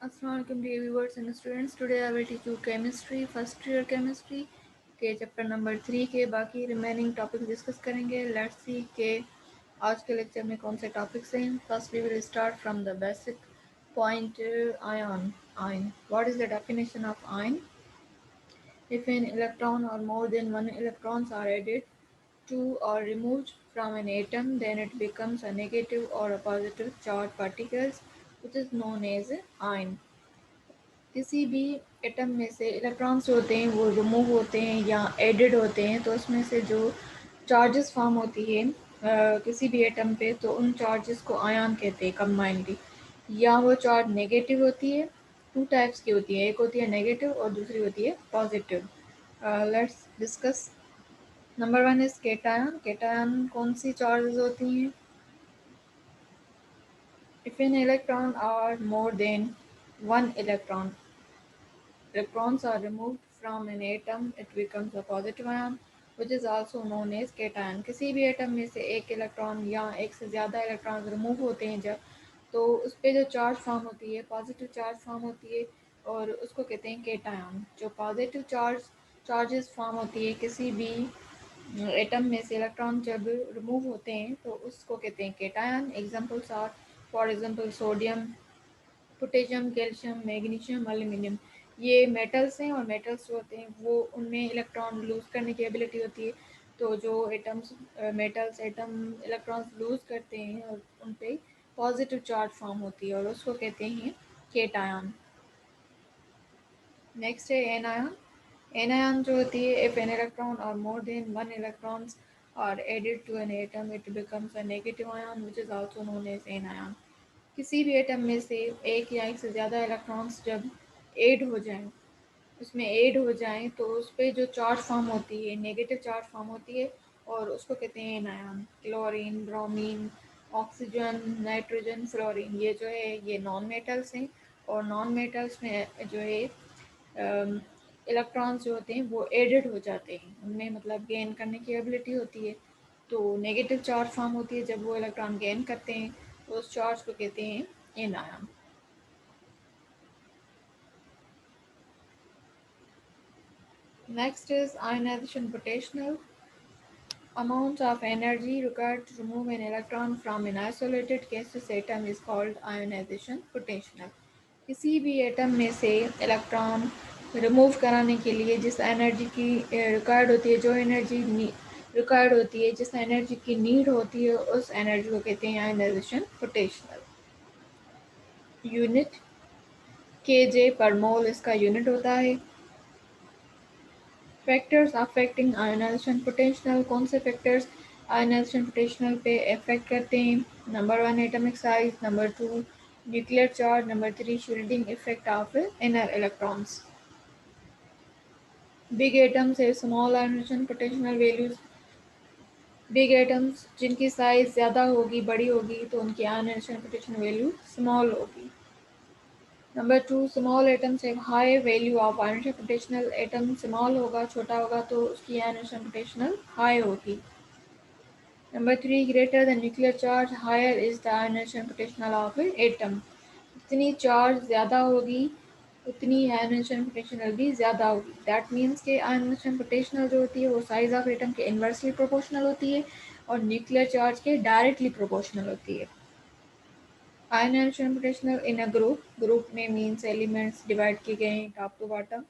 Assalamualaikum dear viewers and students. Today I will teach you chemistry, first year chemistry के chapter number 3 के बाकी remaining topic discuss करेंगे. Let's see के आज के लेक्चर में कौन से टॉपिक्स हैं. First we will start from the basic point ion. Ion, what is the definition of ion? If an electron or more than one electrons are added to or removed from an atom, then it becomes a negative or a positive charged particles, which is known as ion. किसी भी atom में से electrons जो होते हैं वो remove होते हैं या एडेड होते हैं, तो उसमें से जो चार्जेस फॉर्म होती है किसी भी एटम पे, तो उन चार्जेस को आयन कहते हैं कंबाइंडली. या वो चार्ज नेगेटिव होती है, टू टाइप्स की होती है, एक होती है नेगेटिव और दूसरी होती है positive. Let's discuss. Number one is cation. Cation कौन सी चार्जेस होती हैं? If an electron or more than one electron, electrons are removed from an atom, it becomes a positive ion, which is also known as cation. किसी भी atom में से एक electron या एक से ज़्यादा इलेक्ट्रॉन रिमूव होते हैं जब, तो उस पर जो चार्ज फॉर्म होती है, पॉजिटिव चार्ज फॉर्म होती है, और उसको कहते हैं केटायन. जो पॉजिटिव चार्जेस फॉर्म होती है किसी भी एटम में से इलेक्ट्रॉन जब रिमूव होते हैं, तो उसको कहते हैं cation. Examples are for example sodium, potassium, calcium, magnesium, aluminium. ये मेटल्स हैं, और मेटल्स जो होते हैं वो उनमें इलेक्ट्रॉन लूज़ करने की एबिलिटी होती है. तो जो atoms metals atom electrons lose करते हैं और उन पे पॉजिटिव चार्ज फॉर्म होती है, और उसको कहते हैं केटायन. नेक्स्ट है एनायन. एनायन जो होती है, इफ एन इलेक्ट्रॉन और more than one electrons are added to an atom, it becomes a negative ion, which is also known as anion. किसी भी एटम में से एक या एक से ज़्यादा इलेक्ट्रॉन्स जब ऐड हो जाएं, उसमें ऐड हो जाएं, तो उस पर जो चार्ज फॉर्म होती है, नेगेटिव चार्ज फॉर्म होती है, और उसको कहते हैं anion. Chlorine, bromine, oxygen, nitrogen, fluorine, ये जो है ये नॉन मेटल्स हैं. और नॉन मेटल्स में जो है इलेक्ट्रॉन्स जो होते हैं वो एडेड हो जाते हैं, उनमें मतलब गेन करने की एबिलिटी होती है. तो नेगेटिव चार्ज फॉर्म होती है जब वो इलेक्ट्रॉन गेन करते हैं, तो उस चार्ज को कहते हैं anion. Next is ionization potential. Amount of energy required to remove an electron from an isolated gaseous atom is called ionization potential. किसी भी एटम में से इलेक्ट्रॉन रिमूव कराने के लिए जिस एनर्जी की रिक्वायर्ड होती है, जो एनर्जी रिक्वायर्ड होती है, जिस एनर्जी की नीड होती है, उस एनर्जी को कहते हैं आयनाइजेशन पोटेंशियल. यूनिट केजे पर मोल इसका यूनिट होता है. Factors affecting ionization potential. कौन से फैक्टर्स आयनाइजेशन पोटेंशियल पे इफेक्ट करते हैं? Number one atomic size, number two nuclear charge, number three shielding effect of inner electrons. Big atoms है small ionization potential values. Big atoms जिनकी size ज़्यादा होगी, बड़ी होगी, तो उनकी आयनाइजेशन पोटेंशियल वैल्यू स्मॉल होगी. नंबर टू स्मॉल एटम्स है high value of ionization potential. Atom small होगा, छोटा होगा, तो उसकी आयनाइजेशन पोटेंशियल हाई होगी. Number three greater the nuclear charge higher is the ionization potential of atom. जितनी charge ज़्यादा होगी उतनी आयनाइजेशन पोटेंशियल भी ज़्यादा होगी. दैट मीन्स के आयनाइजेशन पोटेंशियल जो होती है वो साइज ऑफ एटम के इन्वर्सली प्रोपोर्शनल होती है, और न्यूक्लियर चार्ज के डायरेक्टली प्रोपोर्शनल होती है. Ionization potential in a group में मीन्स एलिमेंट्स डिवाइड किए गए हैं टॉप टू बॉटम.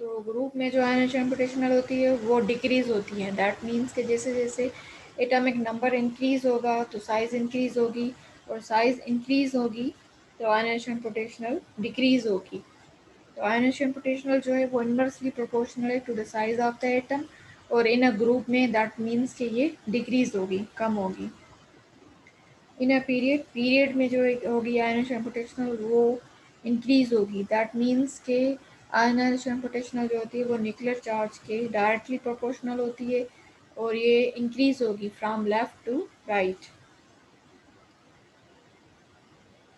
तो ग्रुप में जो आयनाइजेशन पोटेंशियल होती है वो डिक्रीज होती है. दैट मीन्स कि जैसे जैसे एटॉमिक नंबर इंक्रीज होगा तो साइज इंक्रीज होगी, और साइज इंक्रीज होगी तो आयनाइजेशन पोटेंशियल डिक्रीज होगी. तो आयनाइजेशन पोटेंशियल जो है वो इनवर्सली प्रोपोर्शनल है to the size of the atom, और इन अ ग्रुप में दैट मीन्स कि ये डिक्रीज होगी, कम होगी. इन अ पीरियड में जो होगी आयनाइजेशन पोटेंशियल वो इंक्रीज होगी. दैट मीन्स के आयनाइजेशन पोटेंशियल जो होती है वो न्यूक्लियर चार्ज के डायरेक्टली प्रोपोर्शनल होती है, और ये इंक्रीज होगी फ्रॉम लेफ्ट टू राइट.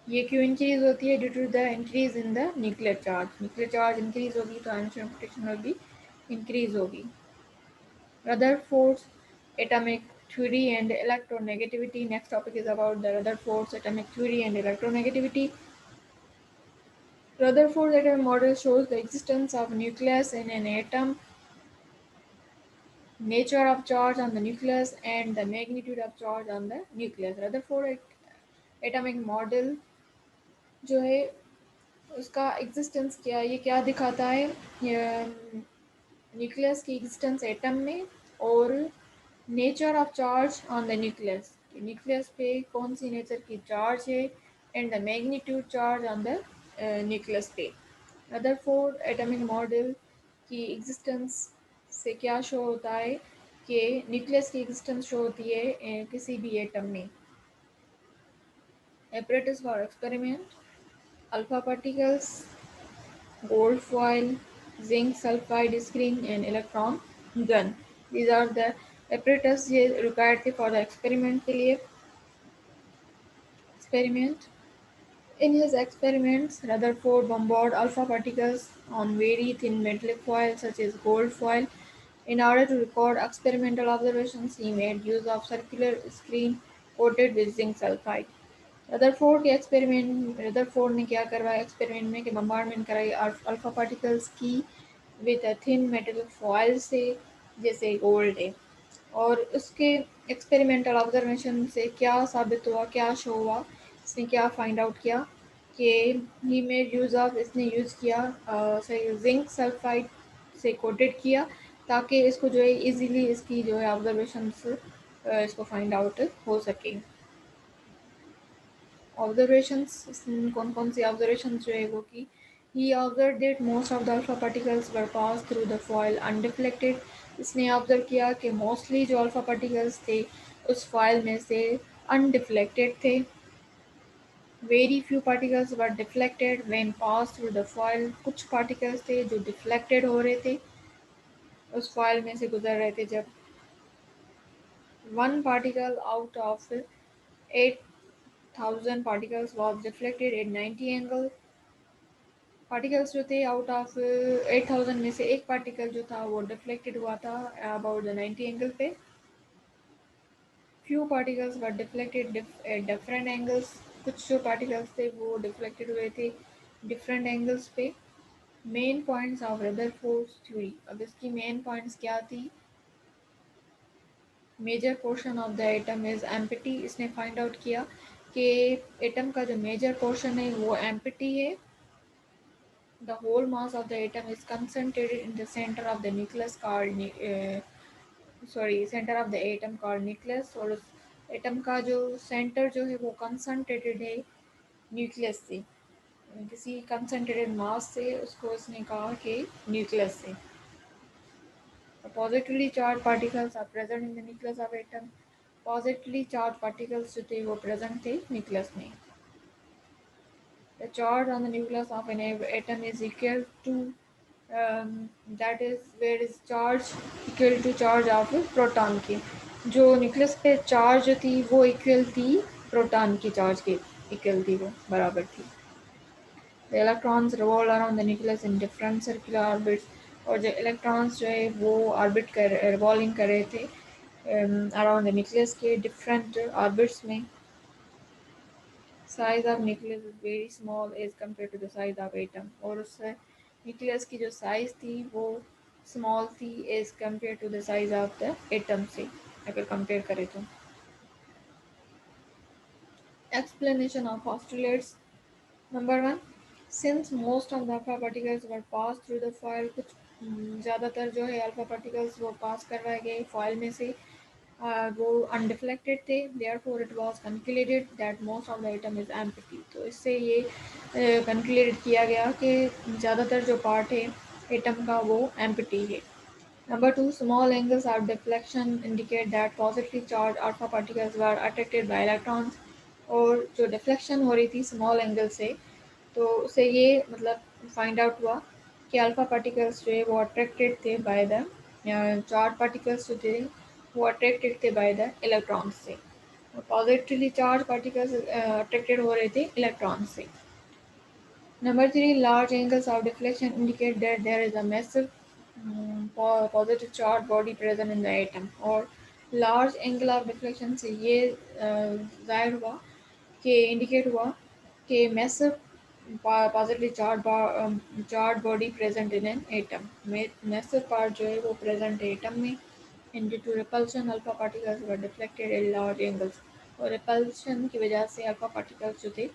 ये क्यों इंक्रीज होती है? Due to the increase in the nuclear charge. Nuclear charge increase होगी तो आयनाइजेशन पोटेंशियल भी इंक्रीज होगी. Rutherford's atomic theory and electronegativity. Next topic is about the Rutherford's atomic theory and electronegativity. Rutherford atom model shows the existence of nucleus in an atom, nature of charge on the nucleus, and the magnitude of charge on the nucleus. Rutherford atomic model जो है उसका existence क्या है, ये क्या दिखाता है, nucleus की एग्जिस्टेंस एटम में और nature of charge on the nucleus, nucleus पे कौन सी नेचर की चार्ज है, and the magnitude charge on the nucleus पे। रदरफोर्ड एटॉमिक मॉडल की एग्जिस्टेंस से क्या शो होता है कि न्यूक्लियस की एग्जिस्टेंस शो होती है किसी भी एटम में। apparatus for experiment, alpha particles, gold foil, zinc sulfide screen, and electron gun. These are the apparatus required for the experiment के लिए। Experiment. In his experiments, Rutherford bombarded alpha particles on very thin metallic foil such as gold foil. In order to record experimental observations, he made use of circular screen coated with zinc sulfide. Rutherford ने क्या करवाया experiment में कि bombardment कराई alpha particles की with a thin metal foil से, जैसे gold है। और उसके एक्सपेरिमेंटल ऑब्जर्वेशन से क्या साबित हुआ, क्या शो हुआ, इसने क्या फाइंड आउट किया कि ही मेड यूज़ ऑफ, इसने यूज़ किया जिंक सल्फाइड से कोटेड किया ताकि इसको जो है इजीली इसकी जो है ऑब्जर्वेशंस इसको फाइंड आउट हो सके। ऑब्जर्वेशंस कौन कौन सी ऑब्जर्वेशंस जो है वो की, he observe that most of the alpha particles were pass through the foil undeflected. इसने ऑब्जर्व किया कि मोस्टली जो अल्फा पार्टिकल्स थे उस फॉयल में से अनडिफ्लेक्टेड थे। Very few particles were deflected when pass through the foil. कुछ पार्टिकल्स थे जो डिफ्लेक्टेड हो रहे थे, उस फॉयल में से गुजर रहे थे जब। One particle out of 8,000 particles was deflected at 90 angle. Particles जो थे आउट ऑफ 8,000 में से एक पार्टिकल जो था वो डिफ्लेक्टेड हुआ था अबाउट द 90 एंगल पे। Few particles were deflected at different angles. कुछ जो पार्टिकल्स थे वो डिफ्लेक्टेड हुए थे डिफरेंट एंगल्स पे। Main points of Rutherford's theory, अब इसकी मेन पॉइंट्स क्या थी। Major portion of the atom is empty. इसने फाइंड आउट किया कि एटम का जो मेजर पोर्शन है वो एम्प्टी है। The whole mass of the atom is concentrated in the center of the nucleus called center of the atom called nucleus। और उस एटम का जो सेंटर जो है वो कंसंट्रेटेड है न्यूक्लियस से, किसी कंसंट्रेटेड मास से, उसको उसने कहा कि न्यूक्लियस से। Positively charge particles are present in the nucleus of atom. Positively charge particles जो थे वो प्रेजेंट थे न्यूक्लियस में। The charge on the nucleus of an atom is equal to that is where is charge equal to charge of proton की। जो nucleus पे charge थी वो इक्वल थी प्रोटॉन की चार्ज के, इक्वल थी, वो बराबर थी। The electrons revolve around the nucleus in different circular orbits। और जो इलेक्ट्रॉन्स जो है वो ऑर्बिट कर रिवॉल्विंग कर रहे थे अराउंड द न्यूक्लियस के डिफरेंट ऑर्बिट्स में। Size of nucleus is very small as compare to the size of atom. और उससे न्यूक्लियस की जो साइज थी वो स्मॉल थी as compare to the size of the atom से अगर कंपेयर करें तो। एक्सप्लेनेशन ऑफ ऑस्ट्रेलेट्स। Number one, since most of the alpha particles were pass through the foil, कुछ ज़्यादातर जो है अल्फा पार्टिकल्स वो पास करवाए गए फॉयल में से, वो अनडिफ्लेक्टेड थे, therefore it was concluded that most of the atom is empty. तो इससे ये कंक्लूडेड किया गया कि ज़्यादातर जो पार्ट है एटम का वो एम्प्टी है। Number two, small angles of deflection indicate that positively charge alpha particles were attracted by electrons. और जो डिफ्लेक्शन हो रही थी स्मॉल एंगल से, तो उससे ये मतलब फाइंड आउट हुआ कि अल्फा पार्टिकल्स जो है वो अट्रैक्टेड थे बाय द चार्ज पार्टिकल्स जो थे वो अट्रैक्टेड थे बाय द इलेक्ट्रॉन्स से। पॉजिटिवली चार्ज पार्टिकल्स अट्रैक्टेड हो रहे थे इलेक्ट्रॉन्स से। Number three, large angles of deflection indicate that there is a massive positive charge body present in the atom. और लार्ज एंगल ऑफ डिफ्लेक्शन से ये जाहिर हुआ कि इंडिकेट हुआ कि massive positively charge body present in an atom में negative part जो है वो प्रेजेंट है एटम में and due to repulsion alpha particles were deflected at large angles और रिपल्शन की वजह से अल्फा पार्टिकल्स जो थे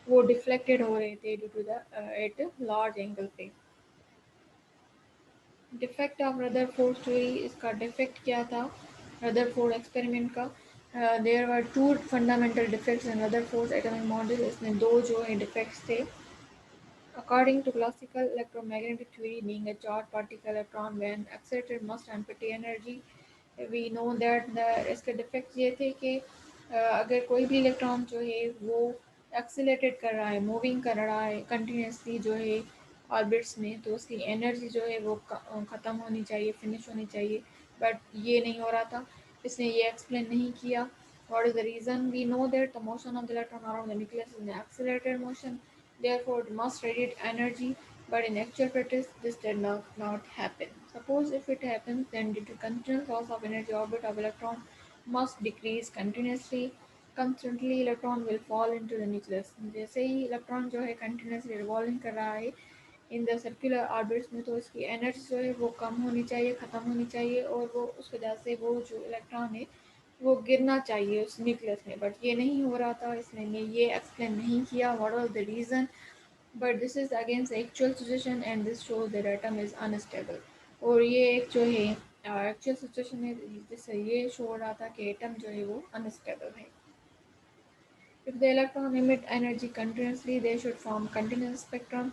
वो डिफ्लेक्टेड हो रहे थे due to the at large angle पे। डिफेक्ट ऑफ रदरफोर्ड थ्योरी, इसका डिफेक्ट क्या था रदरफोर्ड एक्सपेरिमेंट का? There were two fundamental defects in Rutherford atomic model, इसमें दो जो है डिफेक्ट्स थे। According to classical electromagnetic theory, being a charged particle electron when accelerated must empty energy. We know that the इसके defect ये थे कि अगर कोई भी इलेक्ट्रॉन जो है वो एक्सीलरेटेड कर रहा है, मूविंग कर रहा है कंटिन्यूसली जो है ऑर्बिट्स में, तो उसकी एनर्जी जो है वो ख़त्म होनी चाहिए, फिनिश होनी चाहिए, बट ये नहीं हो रहा था। इसने ये एक्सप्लेन नहीं किया what is the reason. We know that the motion of the electron around the nucleus is an accelerated motion, therefore it must radiate energy, but in actual practice this did not happen. Suppose if it happens, then due to continuous loss of energy, orbit of electron must decrease continuously. Constantly electron will fall into the nucleus. जैसे ही electron जो है continuously revolving कर रहा है in the circular orbits में, तो इसकी energy जो है वो कम होनी चाहिए, ख़त्म होनी चाहिए, और वो उस वजह से वो जो इलेक्ट्रॉन है वो गिरना चाहिए उस न्यूक्लियस में, बट ये नहीं हो रहा था, इसने ये एक्सप्लेन नहीं किया what was the reason, but this is against actual situation and this shows that atom is unstable. और ये एक जो है एक्चुअल सिचुएशन है जिससे ये शो हो रहा था कि एटम जो है वो अनस्टेबल है। If the electron emit energy continuously, they should form continuous spectrum.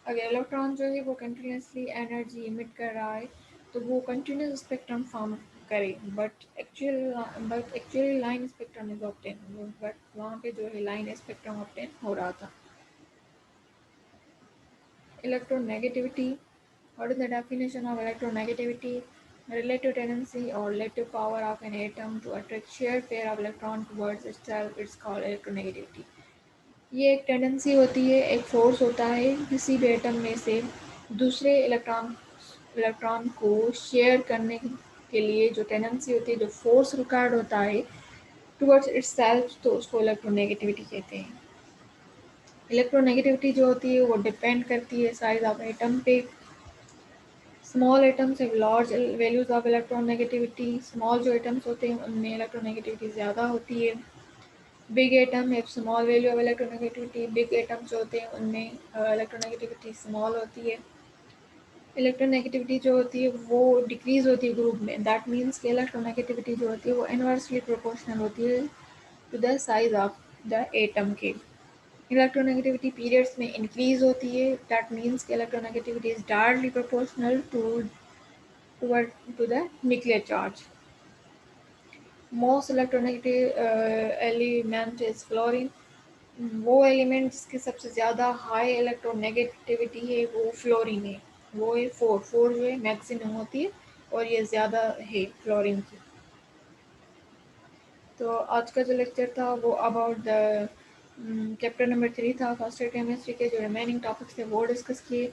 अगर इलेक्ट्रॉन जो है वो कंटिन्यूसली एनर्जी इमिट कर रहा है तो वो कंटिन्यूस स्पेक्ट्रम फॉर्म करे, but actually line spectrum is obtain, but वहाँ पे जो है लाइन स्पेक्ट्रम ऑब्टेन हो रहा था। Electronegativity. What is the definition of electronegativity? Relative tendency or relative power of an atom to attract shared pair of electron towards itself, it's called electronegativity. ये एक tendency होती है, एक फोर्स होता है किसी भी एटम में से दूसरे इलेक्ट्रॉन को शेयर करने के लिए जो टेंडेंसी होती है, जो फोर्स रिक्वायर्ड होता है टुवर्ड्स इटसेल्फ, तो उसको इलेक्ट्रोनेगेटिविटी कहते हैं। इलेक्ट्रोनेगेटिविटी जो होती है वो डिपेंड करती है साइज ऑफ एटम पे। Small atoms have large values of electronegativity, small जो एटम्स होते हैं उनमें इलेक्ट्रोनेगेटिविटी ज़्यादा होती है। Big atom have small value of electronegativity, big atoms जो होते हैं उनमें इलेक्ट्रोनेगेटिविटी स्मॉल होती है। इलेक्ट्रोनेगेटिविटी जो होती है वो डिक्रीज होती है ग्रुप में, दैट मीन्स कि इलेक्ट्रोनेगेटिविटी जो होती है वो इनवर्सली प्रोपोर्शनल होती है to the size of the atom के। इलेक्ट्रोनेगेटिविटी पीरियड्स में इंक्रीज होती है, दैट मीन्स कि electronegativity is directly proportional to the nuclear charge. Most electronegative element is fluorine. वो एलिमेंट जिसकी सबसे ज़्यादा हाई इलेक्ट्रोनेगेटिविटी है वो फ्लोरीन है, वो है फोर जो है मैक्सिमम होती है और ये ज़्यादा है फ्लोरीन की। तो आज का जो लेक्चर था वो अबाउट द चैप्टर नंबर 3 था फर्स्ट ईयर केमिस्ट्री के। जो रिमेनिंग टॉपिक्स थे वो डिस्कस किए।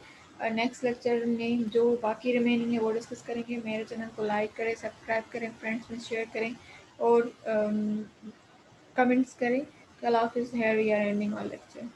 नेक्स्ट लेक्चर में जो बाकी रिमेनिंग है वो डिस्कस करेंगे। मेरे चैनल को लाइक करें, सब्सक्राइब करें, फ्रेंड्स में शेयर करें और कमेंट्स करें। अल्लाह हाफिज़। Here we are ending our lecture.